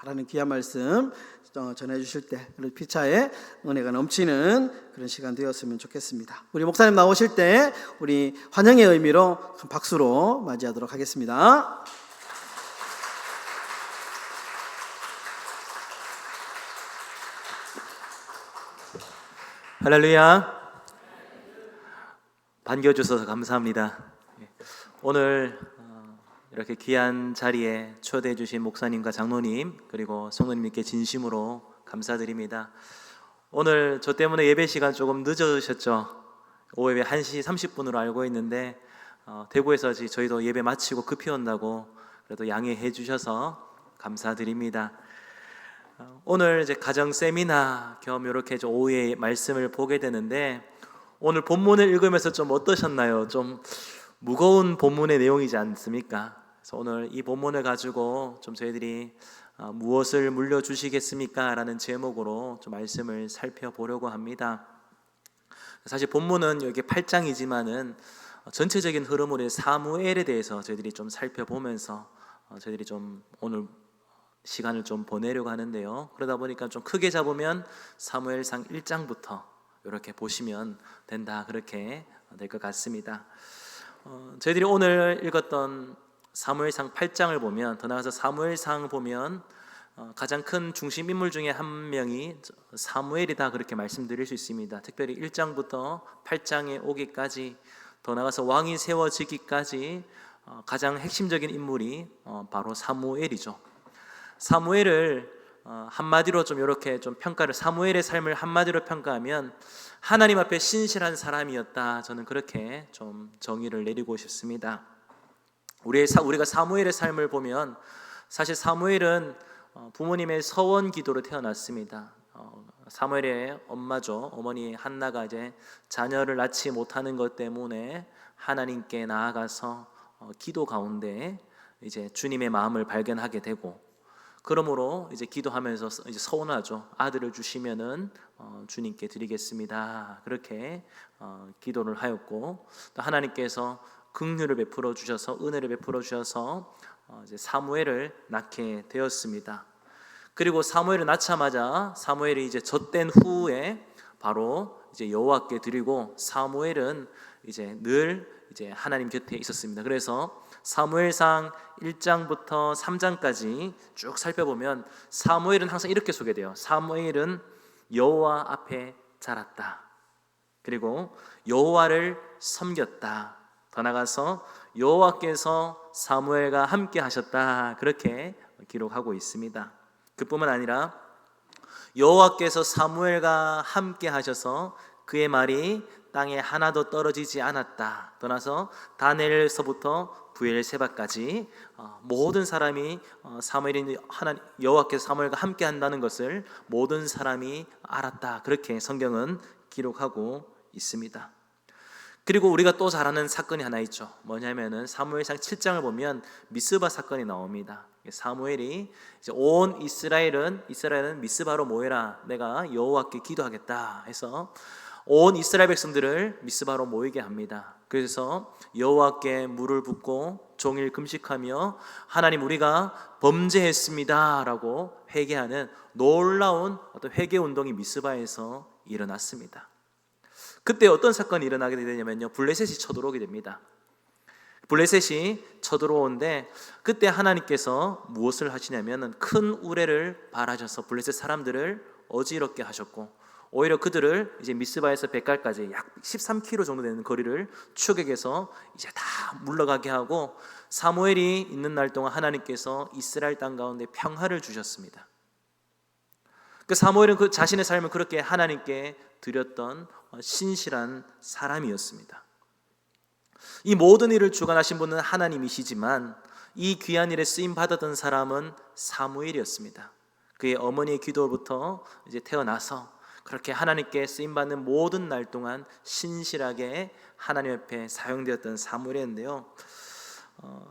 라는 귀한 말씀 전해주실 때 피차의 은혜가 넘치는 그런 시간 되었으면 좋겠습니다. 우리 목사님 나오실 때 우리 환영의 의미로 큰 박수로 맞이하도록 하겠습니다. 할렐루야. 반겨주셔서 감사합니다. 오늘 이렇게 귀한 자리에 초대해 주신 목사님과 장로님 그리고 성도님께 진심으로 감사드립니다. 오늘 저 때문에 예배 시간 조금 늦으셨죠? 오후 예배 1시 30분으로 알고 있는데 대구에서 저희도 예배 마치고 급히 온다고 그래도 양해해 주셔서 감사드립니다. 오늘 이제 가정 세미나 겸 이렇게 오후에 말씀을 보게 되는데 오늘 본문을 읽으면서 좀 어떠셨나요? 좀 무거운 본문의 내용이지 않습니까? 그래서 오늘 이 본문을 가지고 좀 저희들이 무엇을 물려주시겠습니까? 라는 제목으로 좀 말씀을 살펴보려고 합니다. 사실 본문은 여기 8장이지만은 전체적인 흐름으로 사무엘에 대해서 저희들이 좀 살펴보면서 저희들이 좀 오늘 시간을 좀 보내려고 하는데요. 그러다 보니까 좀 크게 잡으면 사무엘상 1장부터 이렇게 보시면 된다, 그렇게 될 것 같습니다. 저희들이 오늘 읽었던 사무엘상 8장을 보면, 더 나아가서 사무엘상 보면 가장 큰 중심 인물 중에 한 명이 사무엘이다, 그렇게 말씀드릴 수 있습니다. 특별히 1장부터 8장에 오기까지, 더 나아가서 왕이 세워지기까지 가장 핵심적인 인물이 바로 사무엘이죠. 사무엘을 한마디로 좀 이렇게 좀 평가를, 사무엘의 삶을 한마디로 평가하면 하나님 앞에 신실한 사람이었다, 저는 그렇게 좀 정의를 내리고 싶습니다. 우리가 사무엘의 삶을 보면 사실 사무엘은 부모님의 서원 기도로 태어났습니다. 사무엘의 엄마죠, 어머니 한나가 이제 자녀를 낳지 못하는 것 때문에 하나님께 나아가서 기도 가운데 이제 주님의 마음을 발견하게 되고, 그러므로 이제 기도하면서 이제 서원하죠. 아들을 주시면은 주님께 드리겠습니다, 그렇게 기도를 하였고, 또 하나님께서 긍휼을 베풀어 주셔서, 은혜를 베풀어 주셔서 이제 사무엘을 낳게 되었습니다. 그리고 사무엘을 낳자마자 사무엘이 이제 젖된 후에 바로 이제 여호와께 드리고, 사무엘은 이제 늘 이제 하나님 곁에 있었습니다. 그래서 사무엘상 1장부터 3장까지 쭉 살펴보면 사무엘은 항상 이렇게 소개돼요. 사무엘은 여호와 앞에 자랐다, 그리고 여호와를 섬겼다, 더 나아가서 여호와께서 사무엘과 함께 하셨다, 그렇게 기록하고 있습니다. 그뿐만 아니라 여호와께서 사무엘과 함께 하셔서 그의 말이 땅에 하나도 떨어지지 않았다, 떠나서 다니엘서부터 브엘세바까지 모든 사람이 사무엘이 여호와께서 사무엘과 함께 한다는 것을 모든 사람이 알았다, 그렇게 성경은 기록하고 있습니다. 그리고 우리가 또 잘 아는 사건이 하나 있죠. 뭐냐면은 사무엘상 7장을 보면 미스바 사건이 나옵니다. 사무엘이 이제 온 이스라엘은 미스바로 모여라, 내가 여호와께 기도하겠다 해서 온 이스라엘 백성들을 미스바로 모이게 합니다. 그래서 여호와께 물을 붓고 종일 금식하며 하나님, 우리가 범죄했습니다 라고 회개하는 놀라운 어떤 회개 운동이 미스바에서 일어났습니다. 그때 어떤 사건이 일어나게 되냐면요, 블레셋이 쳐들어오게 됩니다. 블레셋이 쳐들어오는데 그때 하나님께서 무엇을 하시냐면 큰 우레를 발하셔서 블레셋 사람들을 어지럽게 하셨고, 오히려 그들을 이제 미스바에서 벳갈까지 약 13km 정도 되는 거리를 추격해서 이제 다 물러가게 하고, 사무엘이 있는 날 동안 하나님께서 이스라엘 땅 가운데 평화를 주셨습니다. 그 사무엘은 그 자신의 삶을 그렇게 하나님께 드렸던 신실한 사람이었습니다. 이 모든 일을 주관하신 분은 하나님이시지만 이 귀한 일에 쓰임 받았던 사람은 사무엘이었습니다. 그의 어머니의 기도부터 이제 태어나서 그렇게 하나님께 쓰임 받는 모든 날 동안 신실하게 하나님 앞에 사용되었던 사무엘인데요.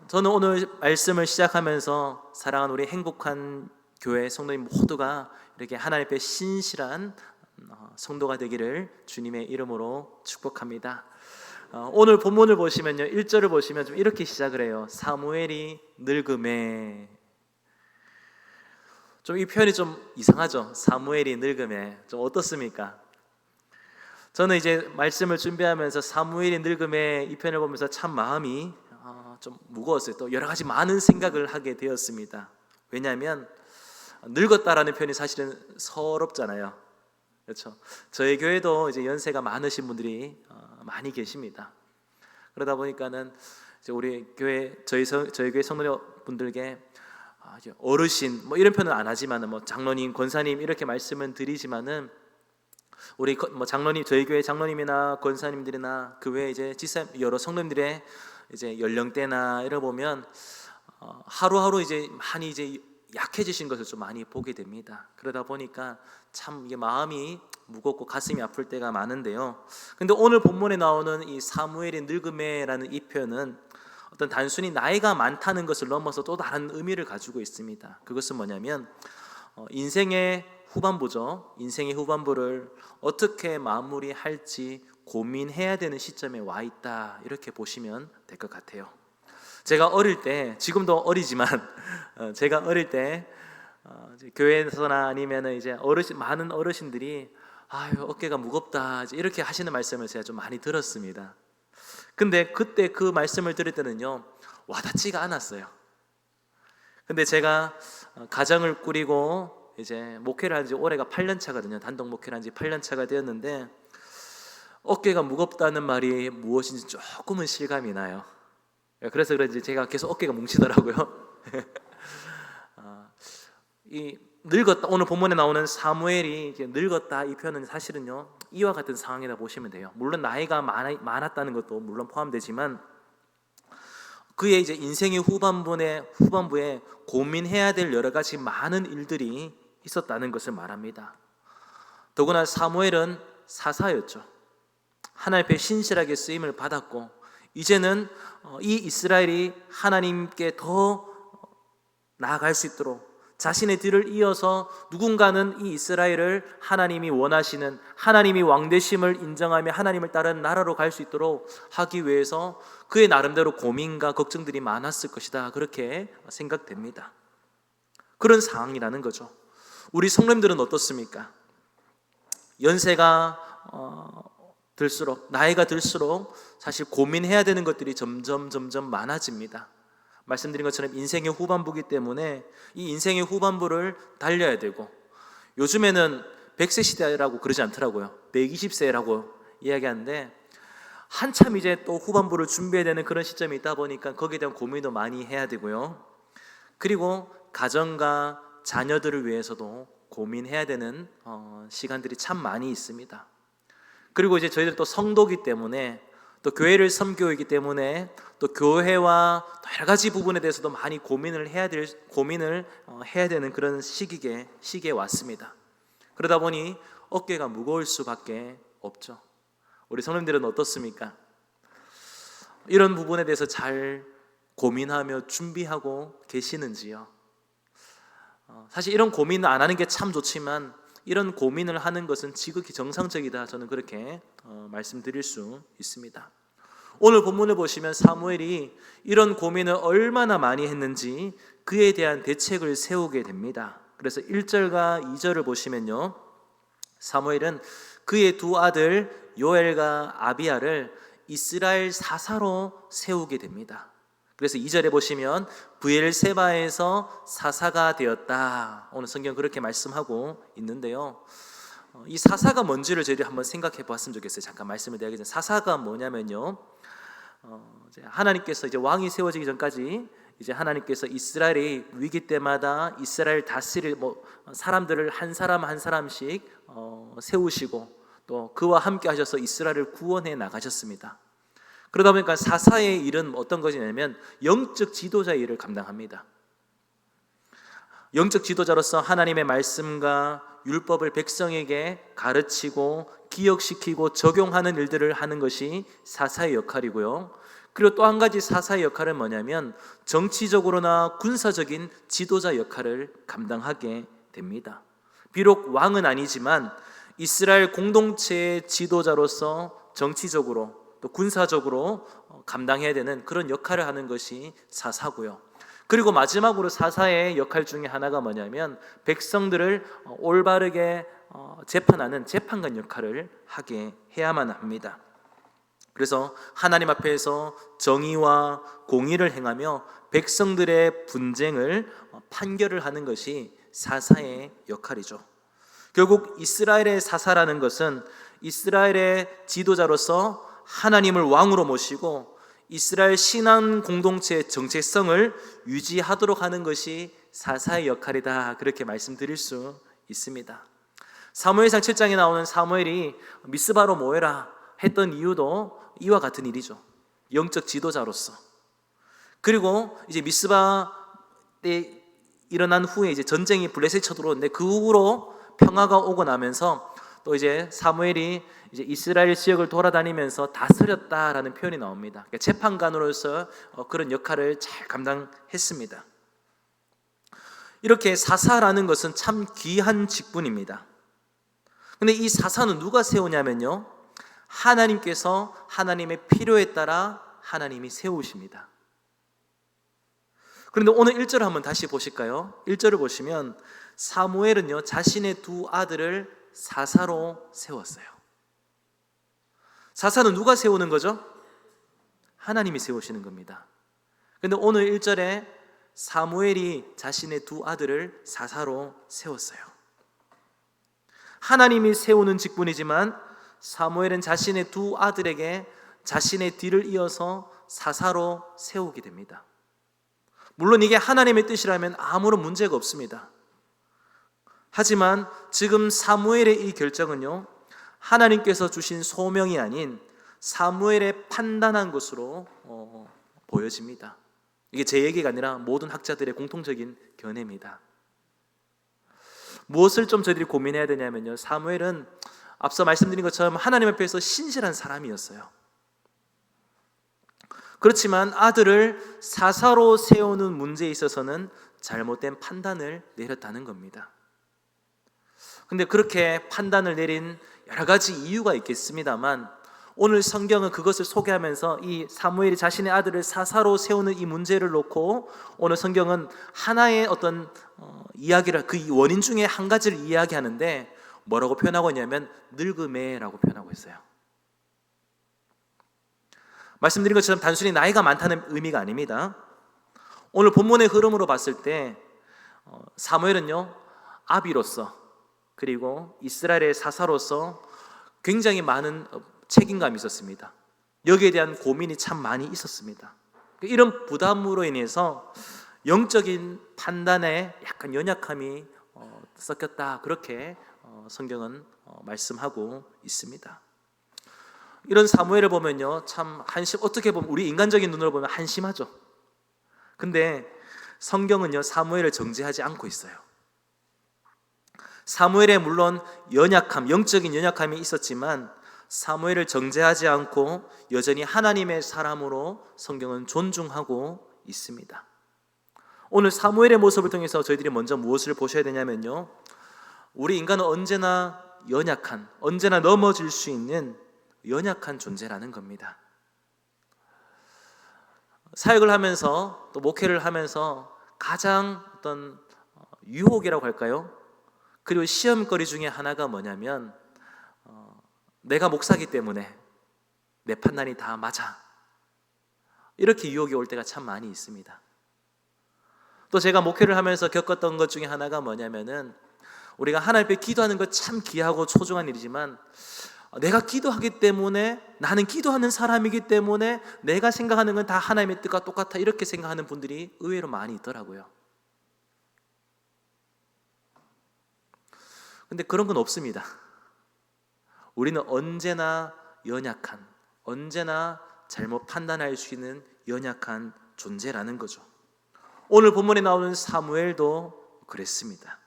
저는 오늘 말씀을 시작하면서 사랑하는 우리 행복한 교회 성도님 모두가 이렇게 하나님 앞에 신실한 성도가 되기를 주님의 이름으로 축복합니다. 오늘 본문을 보시면요, 1절을 보시면 좀 이렇게 시작을 해요. 사무엘이 늙음에. 좀 이 표현이 좀 이상하죠. 사무엘이 늙음에 좀 어떻습니까? 저는 이제 말씀을 준비하면서 사무엘이 늙음에 이 편을 보면서 참 마음이 좀 무거웠어요. 또 여러 가지 많은 생각을 하게 되었습니다. 왜냐하면 늙었다라는 표현이 사실은 서럽잖아요. 그렇죠? 저희 교회도 이제 연세가 많으신 분들이 많이 계십니다. 그러다 보니까는 이제 우리 교회 저희 교회 성도분들께 이제 어르신 뭐 이런 표현은 안 하지만은 뭐 장로님, 권사님 이렇게 말씀은 드리지만은 우리 뭐 장로님, 저희 교회 장로님이나 권사님들이나 그 외에 이제 지사 여러 성도님들의 이제 연령대나 이러 보면 하루하루 이제 많이 이제 약해지신 것을 좀 많이 보게 됩니다. 그러다 보니까 참 이게 마음이 무겁고 가슴이 아플 때가 많은데요. 근데 오늘 본문에 나오는 이 사무엘의 늙음에라는 이 표현은 어떤 단순히 나이가 많다는 것을 넘어서 또 다른 의미를 가지고 있습니다. 그것은 뭐냐면 인생의 후반부죠. 인생의 후반부를 어떻게 마무리할지 고민해야 되는 시점에 와 있다, 이렇게 보시면 될 것 같아요. 제가 어릴 때, 지금도 어리지만 제가 어릴 때 교회에서나 아니면 이제 많은 어르신들이 아유 어깨가 무겁다 이렇게 하시는 말씀을 제가 좀 많이 들었습니다. 근데 그때 그 말씀을 들을 때는요 와닿지가 않았어요. 근데 제가 가정을 꾸리고 이제 목회를 한 지 올해가 8년 차거든요. 단독 목회를 한 지 8년 차가 되었는데 어깨가 무겁다는 말이 무엇인지 조금은 실감이 나요. 그래서 그런지 제가 계속 어깨가 뭉치더라고요. 이 늙었다, 오늘 본문에 나오는 사무엘이 이제 늙었다, 이 표현은 사실은요 이와 같은 상황이라 보시면 돼요. 물론 나이가 많았다는 것도 물론 포함되지만 그의 이제 인생의 후반부에 고민해야 될 여러 가지 많은 일들이 있었다는 것을 말합니다. 더구나 사무엘은 사사였죠. 하나님 앞에 신실하게 쓰임을 받았고 이제는 이 이스라엘이 하나님께 더 나아갈 수 있도록 자신의 뒤를 이어서 누군가는 이 이스라엘을 하나님이 원하시는, 하나님이 왕되심을 인정하며 하나님을 따르는 나라로 갈 수 있도록 하기 위해서 그의 나름대로 고민과 걱정들이 많았을 것이다, 그렇게 생각됩니다. 그런 상황이라는 거죠. 우리 성도님들은 어떻습니까? 연세가 들수록, 나이가 들수록 사실 고민해야 되는 것들이 점점 많아집니다. 말씀드린 것처럼 인생의 후반부이기 때문에 이 인생의 후반부를 달려야 되고, 요즘에는 100세 시대라고 그러지 않더라고요. 120세라고 이야기하는데 한참 이제 또 후반부를 준비해야 되는 그런 시점이 있다 보니까 거기에 대한 고민도 많이 해야 되고요. 그리고 가정과 자녀들을 위해서도 고민해야 되는 시간들이 참 많이 있습니다. 그리고 이제 저희들 또 성도기 때문에, 또 교회를 섬기기 때문에 또 교회와 여러 가지 부분에 대해서도 많이 고민을 해야 되는 그런 시기에 왔습니다. 그러다 보니 어깨가 무거울 수밖에 없죠. 우리 성도님들은 어떻습니까? 이런 부분에 대해서 잘 고민하며 준비하고 계시는지요? 사실 이런 고민을 안 하는 게 참 좋지만 이런 고민을 하는 것은 지극히 정상적이다, 저는 그렇게 말씀드릴 수 있습니다. 오늘 본문을 보시면 사무엘이 이런 고민을 얼마나 많이 했는지 그에 대한 대책을 세우게 됩니다. 그래서 1절과 2절을 보시면요, 사무엘은 그의 두 아들 요엘과 아비야를 이스라엘 사사로 세우게 됩니다. 그래서 2절에 보시면 브엘세바에서 사사가 되었다, 오늘 성경 그렇게 말씀하고 있는데요, 이 사사가 뭔지를 저희들이 한번 생각해 봤으면 좋겠어요. 잠깐 말씀을 드리기 전에, 사사가 뭐냐면요, 하나님께서 이제 왕이 세워지기 전까지 이제 하나님께서 이스라엘이 위기 때마다 이스라엘 다스릴 사람들을 한 사람 한 사람씩 세우시고 또 그와 함께 하셔서 이스라엘을 구원해 나가셨습니다. 그러다 보니까 사사의 일은 어떤 것이냐면 영적 지도자의 일을 감당합니다. 영적 지도자로서 하나님의 말씀과 율법을 백성에게 가르치고 기억시키고 적용하는 일들을 하는 것이 사사의 역할이고요. 그리고 또 한 가지 사사의 역할은 뭐냐면 정치적으로나 군사적인 지도자 역할을 감당하게 됩니다. 비록 왕은 아니지만 이스라엘 공동체의 지도자로서 정치적으로 또 군사적으로 감당해야 되는 그런 역할을 하는 것이 사사고요. 그리고 마지막으로 사사의 역할 중에 하나가 뭐냐면 백성들을 올바르게 재판하는 재판관 역할을 하게 해야만 합니다. 그래서 하나님 앞에서 정의와 공의를 행하며 백성들의 분쟁을 판결을 하는 것이 사사의 역할이죠. 결국 이스라엘의 사사라는 것은 이스라엘의 지도자로서 하나님을 왕으로 모시고 이스라엘 신앙 공동체의 정체성을 유지하도록 하는 것이 사사의 역할이다, 그렇게 말씀드릴 수 있습니다. 사무엘상 7장에 나오는 사무엘이 미스바로 모여라 했던 이유도 이와 같은 일이죠. 영적 지도자로서. 그리고 이제 미스바에 일어난 후에 이제 전쟁이 블레셋에 쳐들어오는데 그 후로 평화가 오고 나면서 또 이제 사무엘이 이제 이스라엘 지역을 돌아다니면서 다스렸다라는 표현이 나옵니다. 그러니까 재판관으로서 그런 역할을 잘 감당했습니다. 이렇게 사사라는 것은 참 귀한 직분입니다. 근데 이 사사는 누가 세우냐면요, 하나님께서 하나님의 필요에 따라 하나님이 세우십니다. 그런데 오늘 1절을 한번 다시 보실까요? 1절을 보시면 사무엘은요, 자신의 두 아들을 사사로 세웠어요. 사사는 누가 세우는 거죠? 하나님이 세우시는 겁니다. 그런데 오늘 1절에 사무엘이 자신의 두 아들을 사사로 세웠어요. 하나님이 세우는 직분이지만 사무엘은 자신의 두 아들에게 자신의 뒤를 이어서 사사로 세우게 됩니다. 물론 이게 하나님의 뜻이라면 아무런 문제가 없습니다. 하지만 지금 사무엘의 이 결정은요, 하나님께서 주신 소명이 아닌 사무엘의 판단한 것으로 보여집니다. 이게 제 얘기가 아니라 모든 학자들의 공통적인 견해입니다. 무엇을 좀 저희들이 고민해야 되냐면요, 사무엘은 앞서 말씀드린 것처럼 하나님 앞에서 신실한 사람이었어요. 그렇지만 아들을 사사로 세우는 문제에 있어서는 잘못된 판단을 내렸다는 겁니다. 근데 그렇게 판단을 내린 여러 가지 이유가 있겠습니다만 오늘 성경은 그것을 소개하면서 이 사무엘이 자신의 아들을 사사로 세우는 이 문제를 놓고 오늘 성경은 하나의 어떤 이야기를, 그 원인 중에 한 가지를 이야기하는데 뭐라고 표현하고 있냐면 늙음에라고 표현하고 있어요. 말씀드린 것처럼 단순히 나이가 많다는 의미가 아닙니다. 오늘 본문의 흐름으로 봤을 때 사무엘은요, 아비로서 그리고 이스라엘의 사사로서 굉장히 많은 책임감이 있었습니다. 여기에 대한 고민이 참 많이 있었습니다. 이런 부담으로 인해서 영적인 판단에 약간 연약함이 섞였다, 그렇게 성경은 말씀하고 있습니다. 이런 사무엘을 보면요, 참 어떻게 보면 우리 인간적인 눈으로 보면 한심하죠. 근데 성경은요, 사무엘을 정죄하지 않고 있어요. 사무엘에 물론 영적인 연약함이 있었지만 사무엘을 정죄하지 않고 여전히 하나님의 사람으로 성경은 존중하고 있습니다. 오늘 사무엘의 모습을 통해서 저희들이 먼저 무엇을 보셔야 되냐면요, 우리 인간은 언제나 연약한, 언제나 넘어질 수 있는 연약한 존재라는 겁니다. 사역을 하면서 또 목회를 하면서 가장 어떤 유혹이라고 할까요? 그리고 시험거리 중에 하나가 뭐냐면 내가 목사기 때문에 내 판단이 다 맞아, 이렇게 유혹이 올 때가 참 많이 있습니다. 또 제가 목회를 하면서 겪었던 것 중에 하나가 뭐냐면은 우리가 하나님 앞에 기도하는 것 참 귀하고 소중한 일이지만 내가 기도하기 때문에, 나는 기도하는 사람이기 때문에 내가 생각하는 건 다 하나님의 뜻과 똑같아, 이렇게 생각하는 분들이 의외로 많이 있더라고요. 근데 그런 건 없습니다. 우리는 언제나 연약한, 언제나 잘못 판단할 수 있는 연약한 존재라는 거죠. 오늘 본문에 나오는 사무엘도 그랬습니다.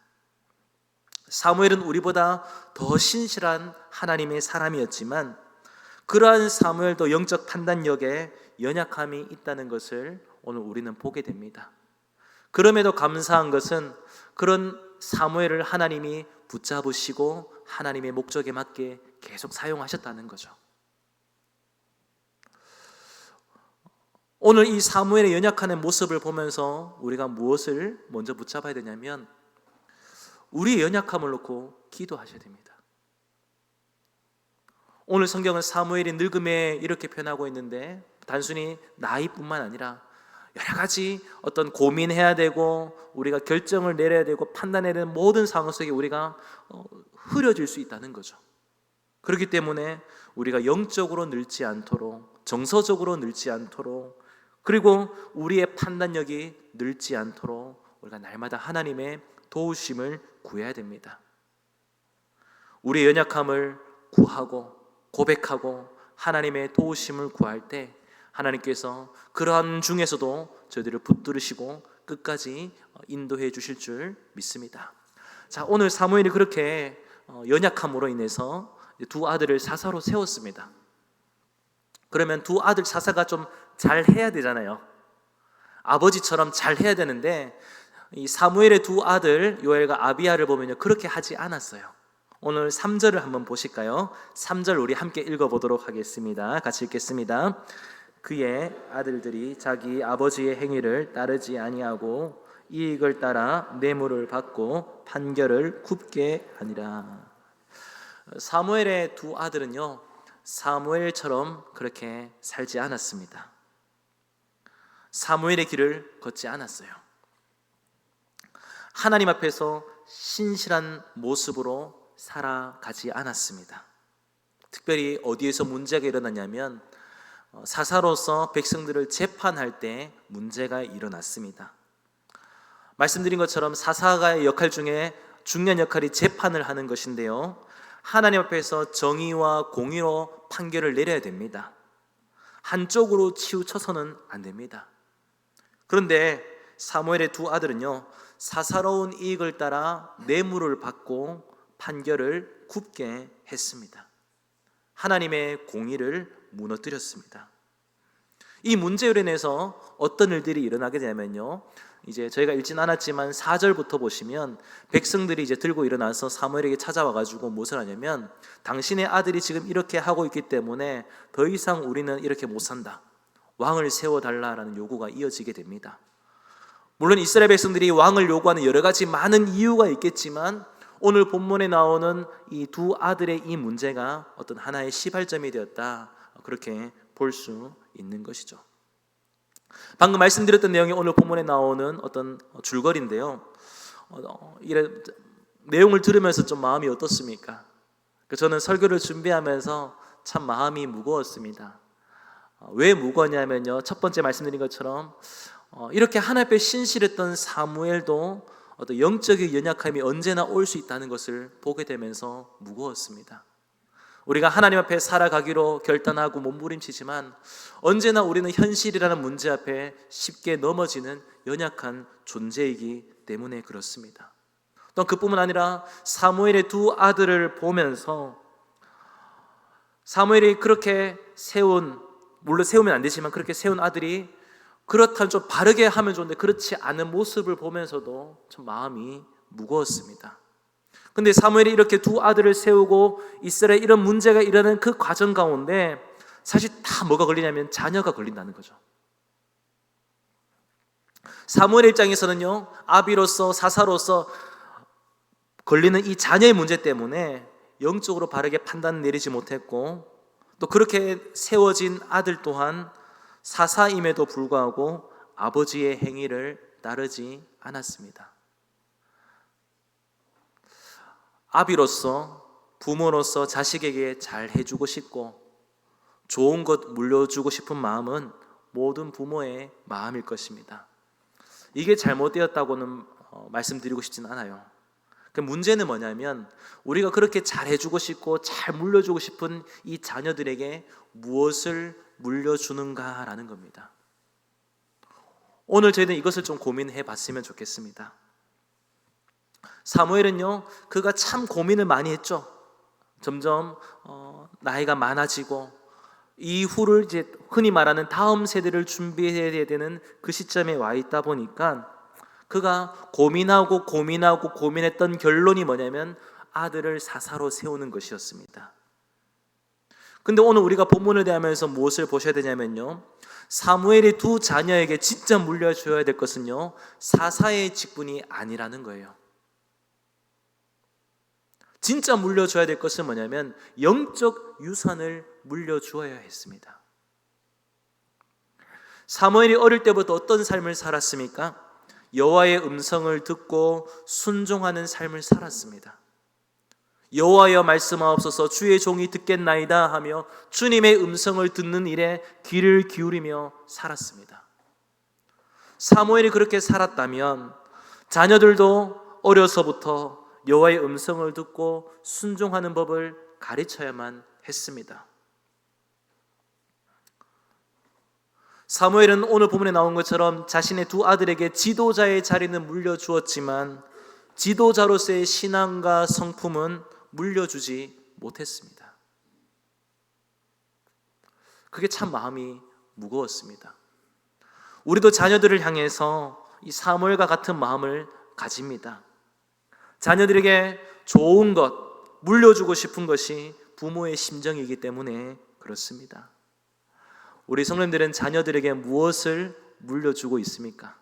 사무엘은 우리보다 더 신실한 하나님의 사람이었지만 그러한 사무엘도 영적 판단력에 연약함이 있다는 것을 오늘 우리는 보게 됩니다. 그럼에도 감사한 것은 그런 사무엘을 하나님이 붙잡으시고 하나님의 목적에 맞게 계속 사용하셨다는 거죠. 오늘 이 사무엘의 연약한 모습을 보면서 우리가 무엇을 먼저 붙잡아야 되냐면 우리의 연약함을 놓고 기도하셔야 됩니다. 오늘 성경은 사무엘이 늙음에 이렇게 표현하고 있는데 단순히 나이뿐만 아니라 여러 가지 어떤 고민해야 되고 우리가 결정을 내려야 되고 판단해야 되는 모든 상황 속에 우리가 흐려질 수 있다는 거죠. 그렇기 때문에 우리가 영적으로 늙지 않도록, 정서적으로 늙지 않도록, 그리고 우리의 판단력이 늙지 않도록 우리가 날마다 하나님의 도우심을 구해야 됩니다. 우리의 연약함을 구하고 고백하고 하나님의 도우심을 구할 때 하나님께서 그러한 중에서도 저희들을 붙들으시고 끝까지 인도해 주실 줄 믿습니다. 자, 오늘 사무엘이 그렇게 연약함으로 인해서 두 아들을 사사로 세웠습니다. 그러면 두 아들 사사가 좀 잘해야 되잖아요. 아버지처럼 잘해야 되는데 이 사무엘의 두 아들 요엘과 아비야를 보면요 그렇게 하지 않았어요. 오늘 3절을 한번 보실까요? 3절 우리 함께 읽어보도록 하겠습니다. 같이 읽겠습니다. 그의 아들들이 자기 아버지의 행위를 따르지 아니하고 이익을 따라 뇌물을 받고 판결을 굽게 하니라. 사무엘의 두 아들은요 사무엘처럼 그렇게 살지 않았습니다. 사무엘의 길을 걷지 않았어요. 하나님 앞에서 신실한 모습으로 살아가지 않았습니다. 특별히 어디에서 문제가 일어났냐면 사사로서 백성들을 재판할 때 문제가 일어났습니다. 말씀드린 것처럼 사사가의 역할 중에 중요한 역할이 재판을 하는 것인데요, 하나님 앞에서 정의와 공의로 판결을 내려야 됩니다. 한쪽으로 치우쳐서는 안 됩니다. 그런데 사무엘의 두 아들은요 사사로운 이익을 따라 뇌물을 받고 판결을 굽게 했습니다. 하나님의 공의를 무너뜨렸습니다. 이 문제로 인해서 어떤 일들이 일어나게 되냐면요, 이제 저희가 읽진 않았지만 4절부터 보시면 백성들이 이제 들고 일어나서 사무엘에게 찾아와 가지고 무엇을 하냐면 당신의 아들이 지금 이렇게 하고 있기 때문에 더 이상 우리는 이렇게 못 산다, 왕을 세워달라라는 요구가 이어지게 됩니다. 물론 이스라엘 백성들이 왕을 요구하는 여러 가지 많은 이유가 있겠지만 오늘 본문에 나오는 이 두 아들의 이 문제가 어떤 하나의 시발점이 되었다, 그렇게 볼 수 있는 것이죠. 방금 말씀드렸던 내용이 오늘 본문에 나오는 어떤 줄거리인데요, 내용을 들으면서 좀 마음이 어떻습니까? 저는 설교를 준비하면서 참 마음이 무거웠습니다. 왜 무거웠냐면요, 첫 번째 말씀드린 것처럼 이렇게 하나님 앞에 신실했던 사무엘도 어떤 영적인 연약함이 언제나 올 수 있다는 것을 보게 되면서 무거웠습니다. 우리가 하나님 앞에 살아가기로 결단하고 몸부림치지만 언제나 우리는 현실이라는 문제 앞에 쉽게 넘어지는 연약한 존재이기 때문에 그렇습니다. 또 그뿐만 아니라 사무엘의 두 아들을 보면서 사무엘이 그렇게 물론 세우면 안 되지만 그렇게 세운 아들이 그렇다면 좀 바르게 하면 좋은데 그렇지 않은 모습을 보면서도 좀 마음이 무거웠습니다. 근데 사무엘이 이렇게 두 아들을 세우고 이스라엘에 이런 문제가 일어나는 그 과정 가운데 사실 다 뭐가 걸리냐면 자녀가 걸린다는 거죠. 사무엘 입장에서는요, 아비로서 사사로서 걸리는 이 자녀의 문제 때문에 영적으로 바르게 판단 내리지 못했고 또 그렇게 세워진 아들 또한 사사임에도 불구하고 아버지의 행위를 따르지 않았습니다. 아비로서, 부모로서 자식에게 잘 해주고 싶고 좋은 것 물려주고 싶은 마음은 모든 부모의 마음일 것입니다. 이게 잘못되었다고는 말씀드리고 싶진 않아요. 문제는 뭐냐면 우리가 그렇게 잘 해주고 싶고 잘 물려주고 싶은 이 자녀들에게 무엇을 물려주는가라는 겁니다. 오늘 저희는 이것을 좀 고민해 봤으면 좋겠습니다. 사무엘은요, 그가 참 고민을 많이 했죠. 점점 나이가 많아지고 이후를 이제 흔히 말하는 다음 세대를 준비해야 되는 그 시점에 와 있다 보니까 그가 고민했던 결론이 뭐냐면 아들을 사사로 세우는 것이었습니다. 근데 오늘 우리가 본문을 대하면서 무엇을 보셔야 되냐면요, 사무엘이 두 자녀에게 진짜 물려줘야 될 것은요, 사사의 직분이 아니라는 거예요. 진짜 물려줘야 될 것은 뭐냐면 영적 유산을 물려주어야 했습니다. 사무엘이 어릴 때부터 어떤 삶을 살았습니까? 여호와의 음성을 듣고 순종하는 삶을 살았습니다. 여호와여 말씀하옵소서, 주의 종이 듣겠나이다 하며 주님의 음성을 듣는 일에 귀를 기울이며 살았습니다. 사무엘이 그렇게 살았다면 자녀들도 어려서부터 여호와의 음성을 듣고 순종하는 법을 가르쳐야만 했습니다. 사무엘은 오늘 본문에 나온 것처럼 자신의 두 아들에게 지도자의 자리는 물려주었지만 지도자로서의 신앙과 성품은 물려주지 못했습니다. 그게 참 마음이 무거웠습니다. 우리도 자녀들을 향해서 이 사무엘과 같은 마음을 가집니다. 자녀들에게 좋은 것, 물려주고 싶은 것이 부모의 심정이기 때문에 그렇습니다. 우리 성도님들은 자녀들에게 무엇을 물려주고 있습니까?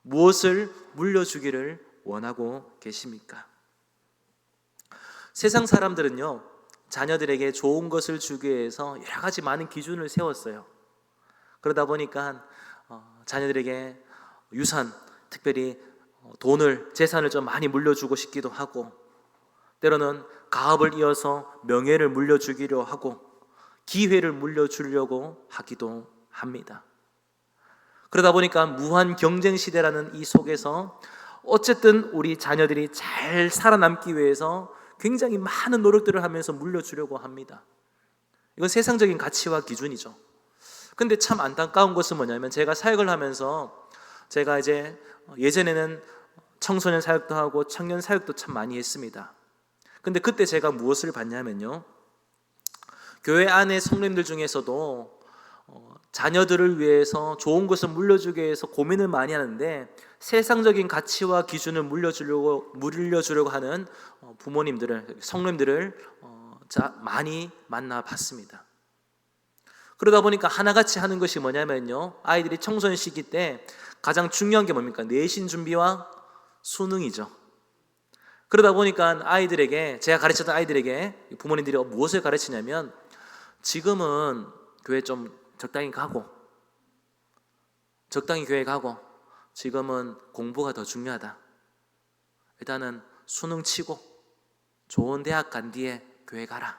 무엇을 물려주기를 원하고 계십니까? 세상 사람들은요, 자녀들에게 좋은 것을 주기 위해서 여러 가지 많은 기준을 세웠어요. 그러다 보니까 자녀들에게 유산, 특별히 돈을, 재산을 좀 많이 물려주고 싶기도 하고, 때로는 가업을 이어서 명예를 물려주기로 하고, 기회를 물려주려고 하기도 합니다. 그러다 보니까 무한 경쟁 시대라는 이 속에서 어쨌든 우리 자녀들이 잘 살아남기 위해서 굉장히 많은 노력들을 하면서 물려주려고 합니다. 이건 세상적인 가치와 기준이죠. 근데 참 안타까운 것은 뭐냐면, 제가 사역을 하면서 제가 이제 예전에는 청소년 사역도 하고 청년 사역도 참 많이 했습니다. 근데 그때 제가 무엇을 봤냐면요, 교회 안에 성도님들 중에서도 자녀들을 위해서 좋은 것을 물려주기 위해서 고민을 많이 하는데 세상적인 가치와 기준을 물려주려고 하는 부모님들을, 성도님들을 많이 만나봤습니다. 그러다 보니까 하나같이 하는 것이 뭐냐면요, 아이들이 청소년 시기 때 가장 중요한 게 뭡니까? 내신 준비와 수능이죠. 그러다 보니까 아이들에게, 제가 가르쳤던 아이들에게 부모님들이 무엇을 가르치냐면, 지금은 교회 좀 적당히 가고, 지금은 공부가 더 중요하다. 일단은 수능 치고 좋은 대학 간 뒤에 교회 가라.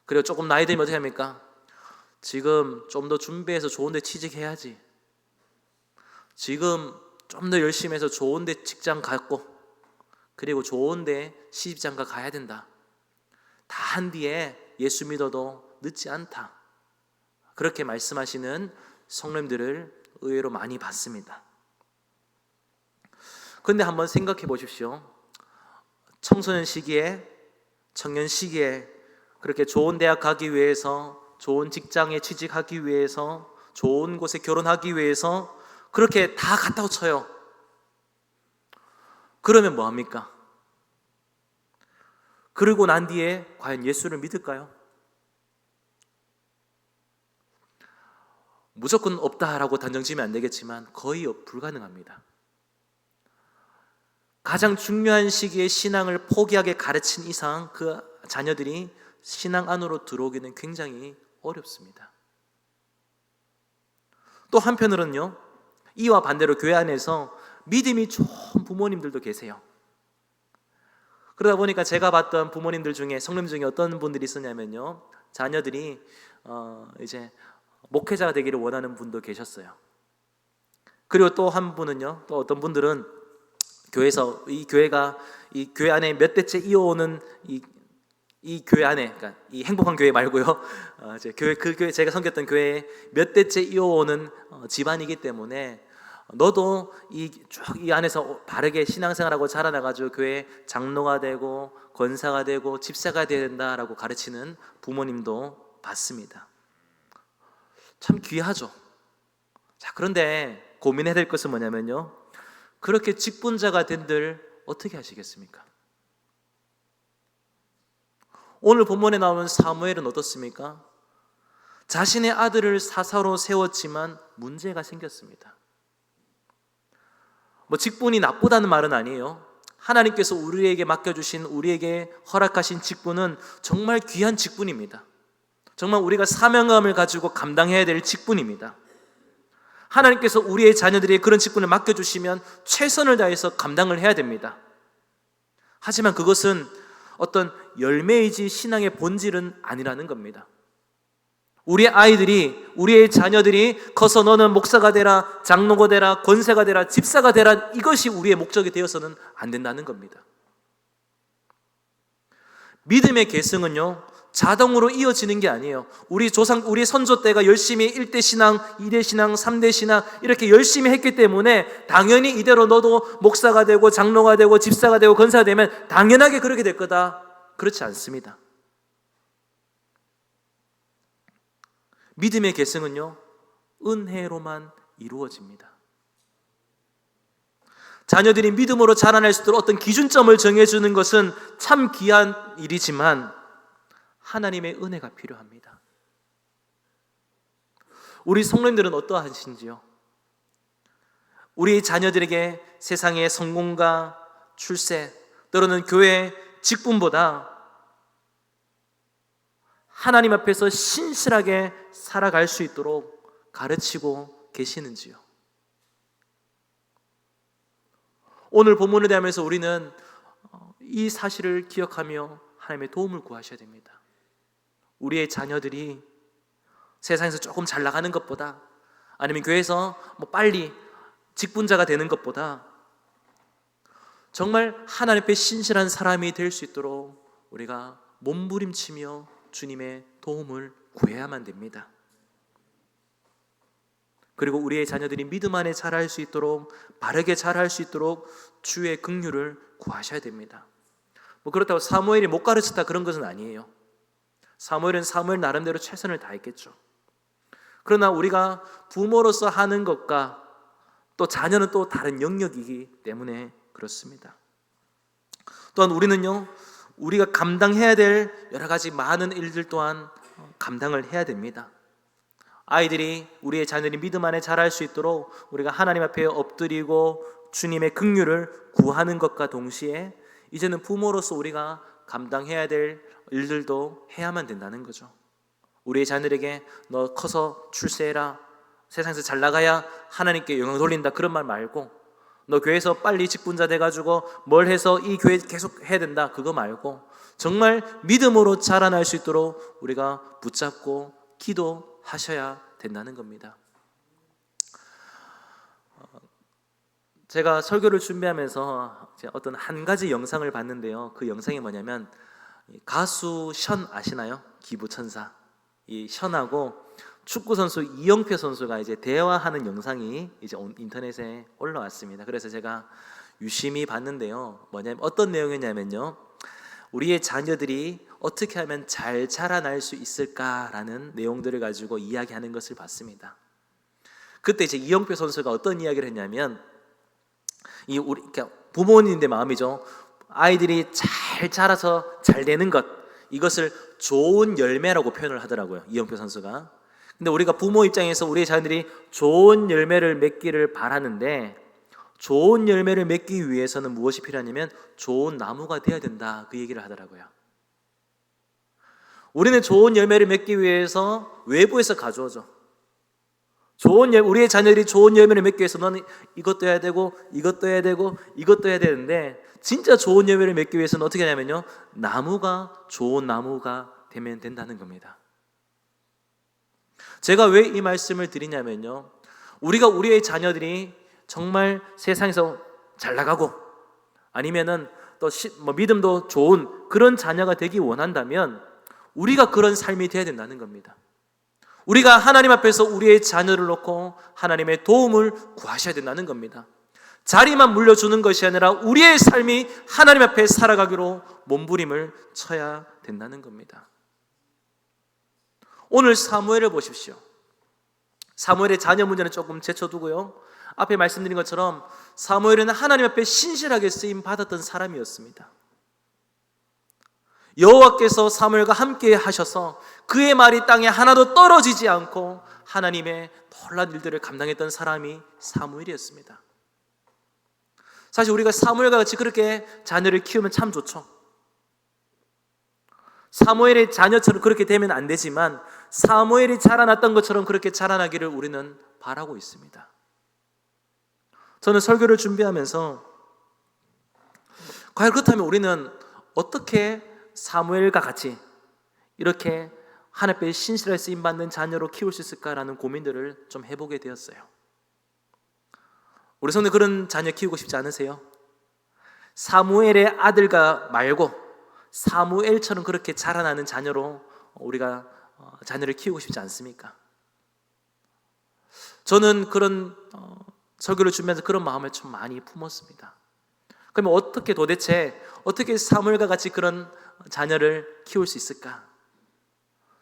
그리고 조금 나이 들면 어떻게 합니까? 지금 좀 더 준비해서 좋은 데 취직해야지. 지금 좀 더 열심히 해서 좋은 데 직장 갖고, 그리고 좋은 데 시집장가 가야 된다. 다 한 뒤에 예수 믿어도 늦지 않다. 그렇게 말씀하시는 성도님들을 의외로 많이 봤습니다. 그런데 한번 생각해 보십시오. 청소년 시기에, 청년 시기에 그렇게 좋은 대학 가기 위해서, 좋은 직장에 취직하기 위해서, 좋은 곳에 결혼하기 위해서 그렇게 다 갔다고 쳐요. 그러면 뭐합니까? 그러고 난 뒤에 과연 예수를 믿을까요? 무조건 없다라고 단정지으면 안 되겠지만 거의 불가능합니다. 가장 중요한 시기에 신앙을 포기하게 가르친 이상 그 자녀들이 신앙 안으로 들어오기는 굉장히 어렵습니다. 또 한편으로는요, 이와 반대로 교회 안에서 믿음이 좋은 부모님들도 계세요. 그러다 보니까 제가 봤던 부모님들 중에, 성도님 중에 어떤 분들이 있었냐면요, 자녀들이 이제 목회자가 되기를 원하는 분도 계셨어요. 그리고 또 한 분은요, 또 어떤 분들은 교회에서 이 교회 안에 몇 대째 이어오는 이 교회 안에, 그러니까 이 행복한 교회 말고요, 교회 제가 섬겼던 교회에 몇 대째 이어오는 집안이기 때문에 너도 이 안에서 바르게 신앙생활하고 자라나가지고 교회 장로가 되고 권사가 되고 집사가 되어야 된다라고 가르치는 부모님도 봤습니다. 참 귀하죠. 자, 그런데 고민해야 될 것은 뭐냐면요, 그렇게 직분자가 된들 어떻게 하시겠습니까? 오늘 본문에 나오는 사무엘은 어떻습니까? 자신의 아들을 사사로 세웠지만 문제가 생겼습니다. 직분이 나쁘다는 말은 아니에요. 하나님께서 우리에게 맡겨주신, 우리에게 허락하신 직분은 정말 귀한 직분입니다. 정말 우리가 사명감을 가지고 감당해야 될 직분입니다. 하나님께서 우리의 자녀들에게 그런 직분을 맡겨주시면 최선을 다해서 감당을 해야 됩니다. 하지만 그것은 어떤 열매이지 신앙의 본질은 아니라는 겁니다. 우리 아이들이, 우리의 자녀들이 커서 너는 목사가 되라, 장로가 되라, 권세가 되라, 집사가 되라, 이것이 우리의 목적이 되어서는 안 된다는 겁니다. 믿음의 계승은요, 자동으로 이어지는 게 아니에요. 우리 선조 때가 열심히 1대 신앙, 2대 신앙, 3대 신앙 이렇게 열심히 했기 때문에 당연히 이대로 너도 목사가 되고 장로가 되고 집사가 되고 권사가 되면 당연하게 그렇게 될 거다. 그렇지 않습니다. 믿음의 계승은요, 은혜로만 이루어집니다. 자녀들이 믿음으로 자라날 수 있도록 어떤 기준점을 정해주는 것은 참 귀한 일이지만 하나님의 은혜가 필요합니다. 우리 성도님들은 어떠하신지요? 우리 자녀들에게 세상의 성공과 출세, 때로는 교회 직분보다 하나님 앞에서 신실하게 살아갈 수 있도록 가르치고 계시는지요? 오늘 본문을 대하면서 우리는 이 사실을 기억하며 하나님의 도움을 구하셔야 됩니다. 우리의 자녀들이 세상에서 조금 잘 나가는 것보다, 아니면 교회에서 빨리 직분자가 되는 것보다 정말 하나님 앞에 신실한 사람이 될 수 있도록 우리가 몸부림치며 주님의 도움을 구해야만 됩니다. 그리고 우리의 자녀들이 믿음 안에 자랄 수 있도록, 바르게 자랄 수 있도록 주의 긍휼을 구하셔야 됩니다. 그렇다고 사무엘이 못 가르쳤다 그런 것은 아니에요. 사무엘은 사무엘 나름대로 최선을 다했겠죠. 그러나 우리가 부모로서 하는 것과 또 자녀는 또 다른 영역이기 때문에 그렇습니다. 또한 우리는요, 우리가 감당해야 될 여러 가지 많은 일들 또한 감당을 해야 됩니다. 아이들이, 우리의 자녀들이 믿음 안에 자랄 수 있도록 우리가 하나님 앞에 엎드리고 주님의 긍휼을 구하는 것과 동시에 이제는 부모로서 우리가 감당해야 될 일들도 해야만 된다는 거죠. 우리의 자녀에게 너 커서 출세해라, 세상에서 잘 나가야 하나님께 영광 돌린다 그런 말 말고, 너 교회에서 빨리 직분자 돼가지고 뭘 해서 이 교회 계속 해야 된다 그거 말고, 정말 믿음으로 자라날 수 있도록 우리가 붙잡고 기도하셔야 된다는 겁니다. 제가 설교를 준비하면서 어떤 한 가지 영상을 봤는데요, 그 영상이 뭐냐면 가수 션 아시나요? 기부천사. 이 션하고 축구 선수 이영표 선수가 이제 대화하는 영상이 이제 인터넷에 올라왔습니다. 그래서 제가 유심히 봤는데요, 뭐냐면 어떤 내용이냐면요, 우리의 자녀들이 어떻게 하면 잘 자라날 수 있을까라는 내용들을 가지고 이야기하는 것을 봤습니다. 그때 이제 이영표 선수가 어떤 이야기를 했냐면, 우리 부모님의 마음이죠. 아이들이 잘 자라서 잘 되는 것, 이것을 좋은 열매라고 표현을 하더라고요, 이영표 선수가. 근데 우리가 부모 입장에서 우리의 자녀들이 좋은 열매를 맺기를 바라는데, 좋은 열매를 맺기 위해서는 무엇이 필요하냐면 좋은 나무가 되어야 된다, 그 얘기를 하더라고요. 우리는 좋은 열매를 맺기 위해서 외부에서 가져오죠. 우리의 자녀들이 좋은 열매를 맺기 위해서 너는 이것도 해야 되고 이것도 해야 되고 이것도 해야 되는데, 진짜 좋은 열매를 맺기 위해서는 어떻게 하냐면요, 나무가 좋은 나무가 되면 된다는 겁니다. 제가 왜 이 말씀을 드리냐면요, 우리가 우리의 자녀들이 정말 세상에서 잘 나가고 아니면은 또 믿음도 좋은 그런 자녀가 되기 원한다면 우리가 그런 삶이 되어야 된다는 겁니다. 우리가 하나님 앞에서 우리의 자녀를 놓고 하나님의 도움을 구하셔야 된다는 겁니다. 자리만 물려주는 것이 아니라 우리의 삶이 하나님 앞에 살아가기로 몸부림을 쳐야 된다는 겁니다. 오늘 사무엘을 보십시오. 사무엘의 자녀 문제는 조금 제쳐두고요, 앞에 말씀드린 것처럼 사무엘은 하나님 앞에 신실하게 쓰임 받았던 사람이었습니다. 여호와께서 사무엘과 함께 하셔서 그의 말이 땅에 하나도 떨어지지 않고 하나님의 놀라운 일들을 감당했던 사람이 사무엘이었습니다. 사실 우리가 사무엘과 같이 그렇게 자녀를 키우면 참 좋죠. 사무엘의 자녀처럼 그렇게 되면 안 되지만 사무엘이 자라났던 것처럼 그렇게 자라나기를 우리는 바라고 있습니다. 저는 설교를 준비하면서 과연 그렇다면 우리는 어떻게 사무엘과 같이 이렇게 하나님 앞에 신실하게 쓰임받는 자녀로 키울 수 있을까라는 고민들을 좀 해보게 되었어요. 우리 성도 그런 자녀 키우고 싶지 않으세요? 사무엘의 아들과 말고 사무엘처럼 그렇게 자라나는 자녀로 우리가 자녀를 키우고 싶지 않습니까? 저는 그런 설교를 준비하면서 그런 마음을 좀 많이 품었습니다. 그러면 어떻게 사무엘과 같이 그런 자녀를 키울 수 있을까?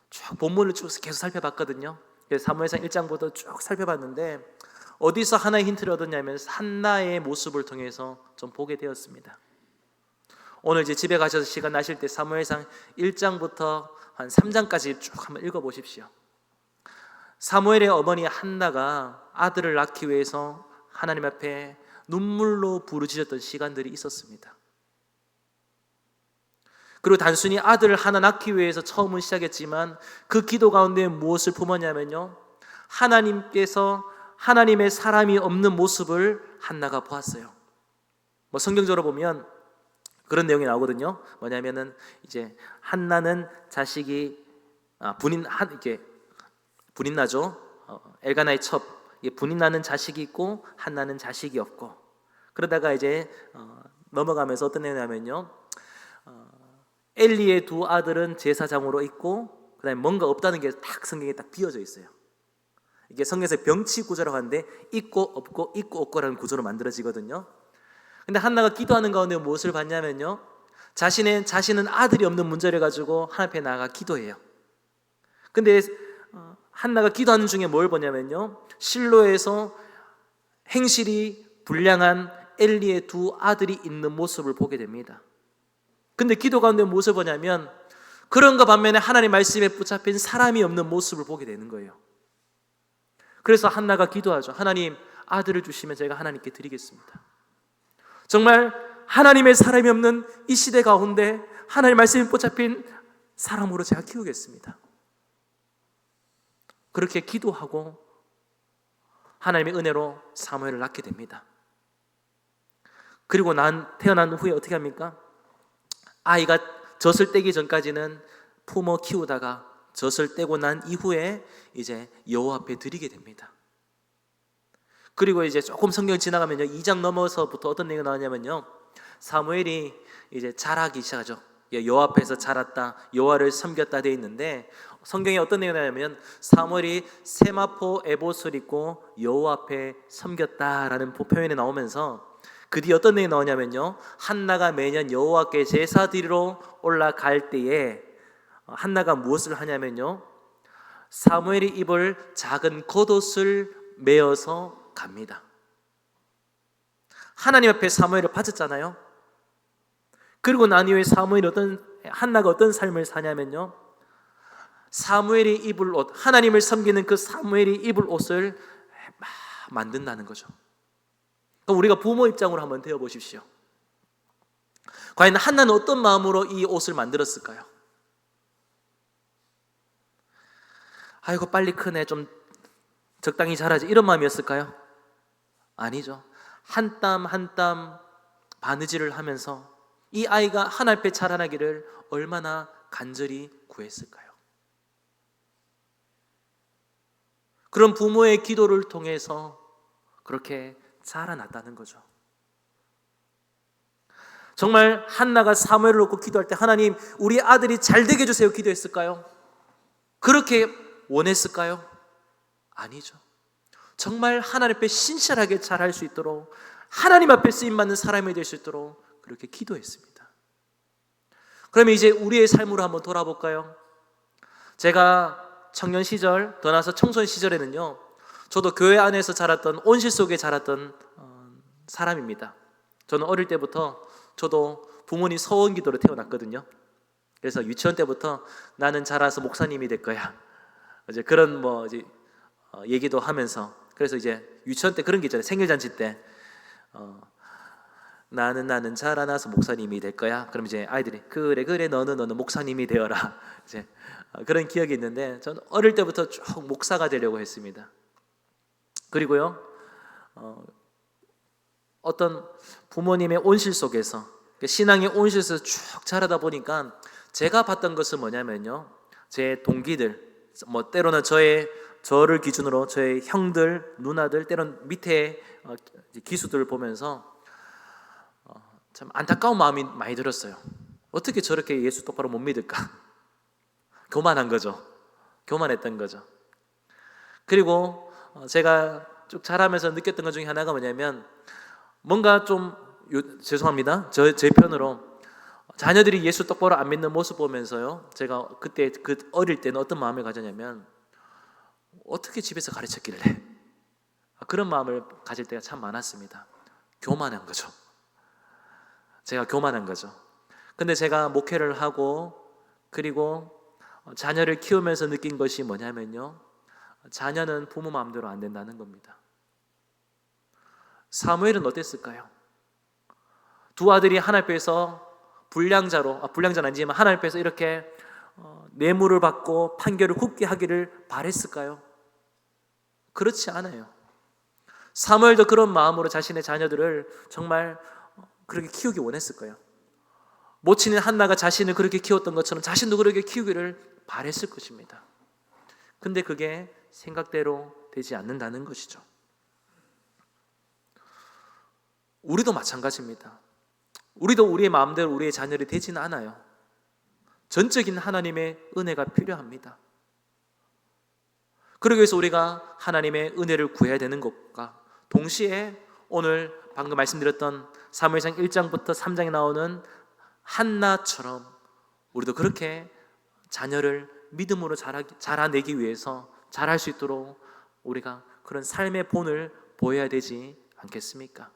쭉 본문을 쭉 계속 살펴봤거든요. 사무엘상 1장부터 쭉 살펴봤는데 어디서 하나의 힌트를 얻었냐면 한나의 모습을 통해서 좀 보게 되었습니다. 오늘 이제 집에 가셔서 시간 나실 때 사무엘상 1장부터 한 3장까지 쭉 한번 읽어보십시오. 사무엘의 어머니 한나가 아들을 낳기 위해서 하나님 앞에 눈물로 부르짖었던 시간들이 있었습니다. 그리고 단순히 아들을 하나 낳기 위해서 처음은 시작했지만 그 기도 가운데 무엇을 품었냐면요, 하나님께서 하나님의 사람이 없는 모습을 한나가 보았어요. 성경적으로 보면 그런 내용이 나오거든요. 뭐냐면은 이제 한나는 자식이 분인 나죠. 엘가나의 첩, 분인 나는 자식이 있고 한나는 자식이 없고, 그러다가 이제 넘어가면서 어떤 내용이냐면요, 엘리의 두 아들은 제사장으로 있고 그다음에 뭔가 없다는 게 딱 성경에 딱 비어져 있어요. 이게 성경에서 병치 구조라고 하는데 있고 없고라는 구조로 만들어지거든요. 근데 한나가 기도하는 가운데 무엇을 봤냐면요, 자신은 아들이 없는 문제를 가지고 하나님 앞에 나아가 기도해요. 근데 한나가 기도하는 중에 뭘 보냐면요, 실로에서 행실이 불량한 엘리의 두 아들이 있는 모습을 보게 됩니다. 근데 기도 가운데 무엇을 보냐면 그런가 반면에 하나님 말씀에 붙잡힌 사람이 없는 모습을 보게 되는 거예요. 그래서 한나가 기도하죠. 하나님, 아들을 주시면 제가 하나님께 드리겠습니다. 정말 하나님의 사람이 없는 이 시대 가운데 하나님 말씀에 붙잡힌 사람으로 제가 키우겠습니다. 그렇게 기도하고 하나님의 은혜로 사무엘을 낳게 됩니다. 그리고 태어난 후에 어떻게 합니까? 아이가 젖을 떼기 전까지는 품어 키우다가 젖을 떼고 난 이후에 이제 여호와 앞에 드리게 됩니다. 그리고 이제 조금 성경 지나가면요, 2장 넘어서부터 어떤 내용이 나오냐면요, 사무엘이 이제 자라기 시작하죠. 여호와 앞에서 자랐다, 여호와를 섬겼다 되어 있는데 성경에 어떤 내용이 나오냐면 사무엘이 세마포 에봇을 입고 여호와 앞에 섬겼다라는 표현이 나오면서 그 뒤에 어떤 내용이 나오냐면요, 한나가 매년 여호와께 제사 드리러 올라갈 때에 한나가 무엇을 하냐면요, 사무엘이 입을 작은 겉옷을 메어서 갑니다. 하나님 앞에 사무엘을 바쳤잖아요. 그리고 난 이후에 한나가 어떤 삶을 사냐면요, 사무엘이 입을 옷, 하나님을 섬기는 그 사무엘이 입을 옷을 만든다는 거죠. 그럼 우리가 부모 입장으로 한번 되어 보십시오. 과연 한나는 어떤 마음으로 이 옷을 만들었을까요? 아이고 빨리 크네, 좀 적당히 자라지, 이런 마음이었을까요? 아니죠. 한 땀 한 땀 바느질을 하면서 이 아이가 하나님 앞에 자라나기를 얼마나 간절히 구했을까요? 그런 부모의 기도를 통해서 그렇게 자라났다는 거죠. 정말 한나가 사무엘을 놓고 기도할 때 하나님, 우리 아들이 잘 되게 해주세요 기도했을까요? 그렇게 원했을까요? 아니죠. 정말 하나님 앞에 신실하게 자랄 수 있도록, 하나님 앞에 쓰임받는 사람이 될 수 있도록 그렇게 기도했습니다. 그러면 이제 우리의 삶으로 한번 돌아볼까요? 제가 청년 시절, 더 나아서 청소년 시절에는요, 저도 교회 안에서 자랐던, 온실 속에 자랐던 사람입니다. 저는 어릴 때부터 저도 부모님 서원 기도로 태어났거든요. 그래서 유치원 때부터 나는 자라서 목사님이 될 거야. 이제 그런 이제 얘기도 하면서, 그래서 이제 유치원 때 그런 게 있잖아요. 생일 잔치 때 나는 자라나서 목사님이 될 거야. 그럼 이제 아이들이 그래 너는 목사님이 되어라. 이제 그런 기억이 있는데, 저는 어릴 때부터 쭉 목사가 되려고 했습니다. 그리고요, 어떤 부모님의 온실 속에서, 신앙의 온실에서 쭉 자라다 보니까 제가 봤던 것은 뭐냐면요, 제 동기들, 때로는 저를 기준으로 저의 형들, 누나들, 때로는 밑에 기수들을 보면서 참 안타까운 마음이 많이 들었어요. 어떻게 저렇게 예수 똑바로 못 믿을까? 교만한 거죠. 교만했던 거죠. 그리고 제가 쭉 자라면서 느꼈던 것 중에 하나가 뭐냐면, 뭔가 좀 죄송합니다. 제 편으로 자녀들이 예수 똑바로 안 믿는 모습 보면서요, 제가 그때 어릴 때는 어떤 마음을 가졌냐면, 어떻게 집에서 가르쳤길래, 그런 마음을 가질 때가 참 많았습니다. 교만한 거죠. 제가 교만한 거죠. 근데 제가 목회를 하고 그리고 자녀를 키우면서 느낀 것이 뭐냐면요, 자녀는 부모 마음대로 안 된다는 겁니다. 사무엘은 어땠을까요? 두 아들이 하나님 앞에서 불량자는 아니지만 하나님 앞에서 이렇게 뇌물을 받고 판결을 굽게 하기를 바랬을까요? 그렇지 않아요. 사무엘도 그런 마음으로 자신의 자녀들을 정말 그렇게 키우기 원했을 거예요. 모친인 한나가 자신을 그렇게 키웠던 것처럼 자신도 그렇게 키우기를 바랬을 것입니다. 근데 그게 생각대로 되지 않는다는 것이죠. 우리도 마찬가지입니다. 우리도 우리의 마음대로 우리의 자녀를 되지는 않아요. 전적인 하나님의 은혜가 필요합니다. 그러기 위해서 우리가 하나님의 은혜를 구해야 되는 것과 동시에 오늘 방금 말씀드렸던 사무엘상 1장부터 3장에 나오는 한나처럼 우리도 그렇게 자녀를 믿음으로 자라내기 위해서 잘할 수 있도록 우리가 그런 삶의 본을 보여야 되지 않겠습니까?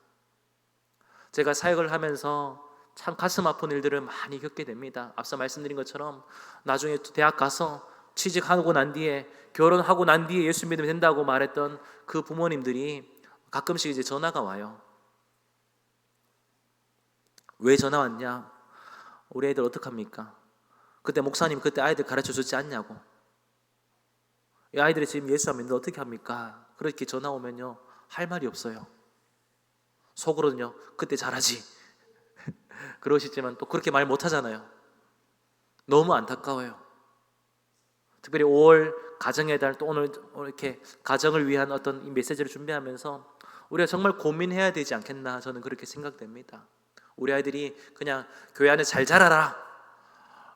제가 사역을 하면서 참 가슴 아픈 일들을 많이 겪게 됩니다. 앞서 말씀드린 것처럼 나중에 대학 가서 취직하고 난 뒤에, 결혼하고 난 뒤에 예수 믿으면 된다고 말했던 그 부모님들이 가끔씩 이제 전화가 와요. 왜 전화 왔냐? 우리 애들 어떡합니까? 그때 목사님 그때 아이들 가르쳐 줬지 않냐고. 이 아이들이 지금 예수 안 믿는데 어떻게 합니까? 그렇게 전화 오면요, 할 말이 없어요. 속으로는요, 그때 잘하지. 그러시지만 또 그렇게 말 못하잖아요. 너무 안타까워요. 특별히 5월 가정의 달, 또 오늘 이렇게 가정을 위한 어떤 이 메시지를 준비하면서 우리가 정말 고민해야 되지 않겠나, 저는 그렇게 생각됩니다. 우리 아이들이 그냥 교회 안에 잘 자라라,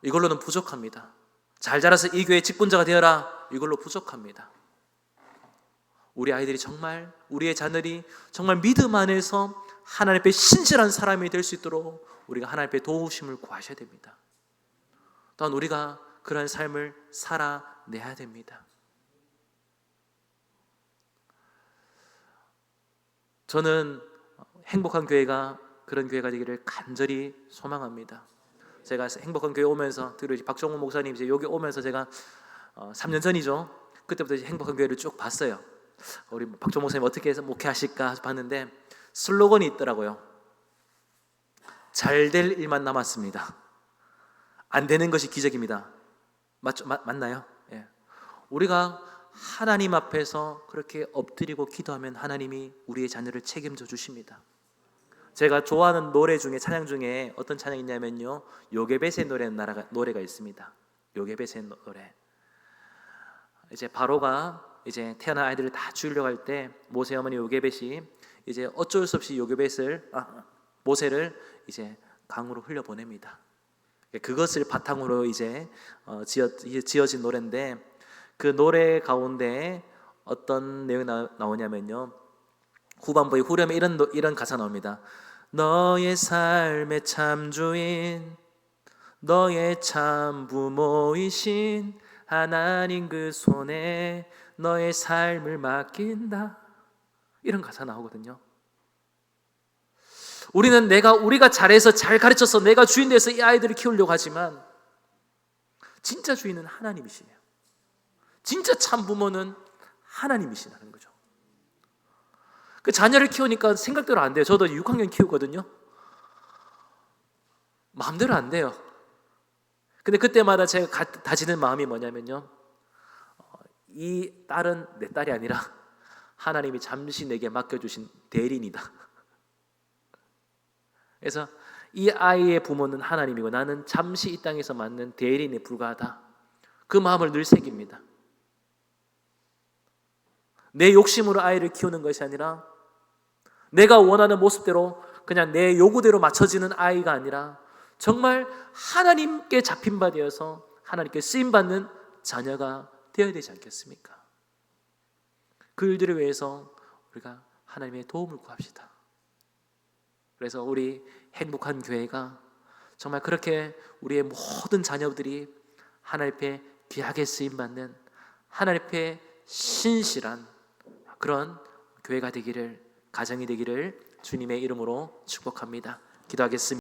이걸로는 부족합니다. 잘 자라서 이 교회의 직분자가 되어라, 이걸로 부족합니다. 우리 아이들이 정말, 우리의 자녀들이 정말 믿음 안에서 하나님 앞에 신실한 사람이 될 수 있도록 우리가 하나님 앞에 도우심을 구하셔야 됩니다. 또한 우리가 그런 삶을 살아내야 됩니다. 저는 행복한 교회가 그런 교회가 되기를 간절히 소망합니다. 제가 행복한 교회 오면서, 특히 박종훈 목사님 이제 여기 오면서 제가 3년 전이죠. 그때부터 이제 행복한 교회를 쭉 봤어요. 우리 박종훈 목사님 어떻게 해서 목회하실까 봤는데 슬로건이 있더라고요. 잘 될 일만 남았습니다. 안 되는 것이 기적입니다. 맞나요? 예. 우리가 하나님 앞에서 그렇게 엎드리고 기도하면 하나님이 우리의 자녀를 책임져 주십니다. 제가 좋아하는 노래 중에, 찬양 중에 어떤 찬양이 있냐면요, 요게벳의 노래가 있습니다. 요게벳의 노래. 이제 바로가 이제 태어난 아이들을 다 죽이려고 할 때 모세 어머니 요게벳이 이제 어쩔 수 없이 모세를 이제 강으로 흘려보냅니다. 그것을 바탕으로 이제 지어진 노래인데, 그 노래 가운데 어떤 내용이 나오냐면요, 후반부에 후렴에 이런 가사 나옵니다. 너의 삶의 참주인, 너의 참 부모이신 하나님 그 손에 너의 삶을 맡긴다, 이런 가사 나오거든요. 우리가 잘해서 잘 가르쳐서 내가 주인 돼서 이 아이들을 키우려고 하지만 진짜 주인은 하나님이시네요. 진짜 참 부모는 하나님이시라는 거죠. 그 자녀를 키우니까 생각대로 안 돼요. 저도 6학년 키우거든요. 마음대로 안 돼요. 근데 그때마다 제가 다지는 마음이 뭐냐면요, 이 딸은 내 딸이 아니라 하나님이 잠시 내게 맡겨주신 대리인이다. 그래서 이 아이의 부모는 하나님이고 나는 잠시 이 땅에서 맡는 대리인에 불과하다. 그 마음을 늘 새깁니다. 내 욕심으로 아이를 키우는 것이 아니라 내가 원하는 모습대로 그냥 내 요구대로 맞춰지는 아이가 아니라 정말 하나님께 잡힌 바 되어서 하나님께 쓰임받는 자녀가 되어야 되지 않겠습니까? 그 일들을 위해서 우리가 하나님의 도움을 구합시다. 그래서 우리 행복한 교회가 정말 그렇게 우리의 모든 자녀들이 하나님 앞에 귀하게 쓰임받는 하나님 앞에 신실한 그런 교회가 되기를, 가정이 되기를 주님의 이름으로 축복합니다. 기도하겠습니다.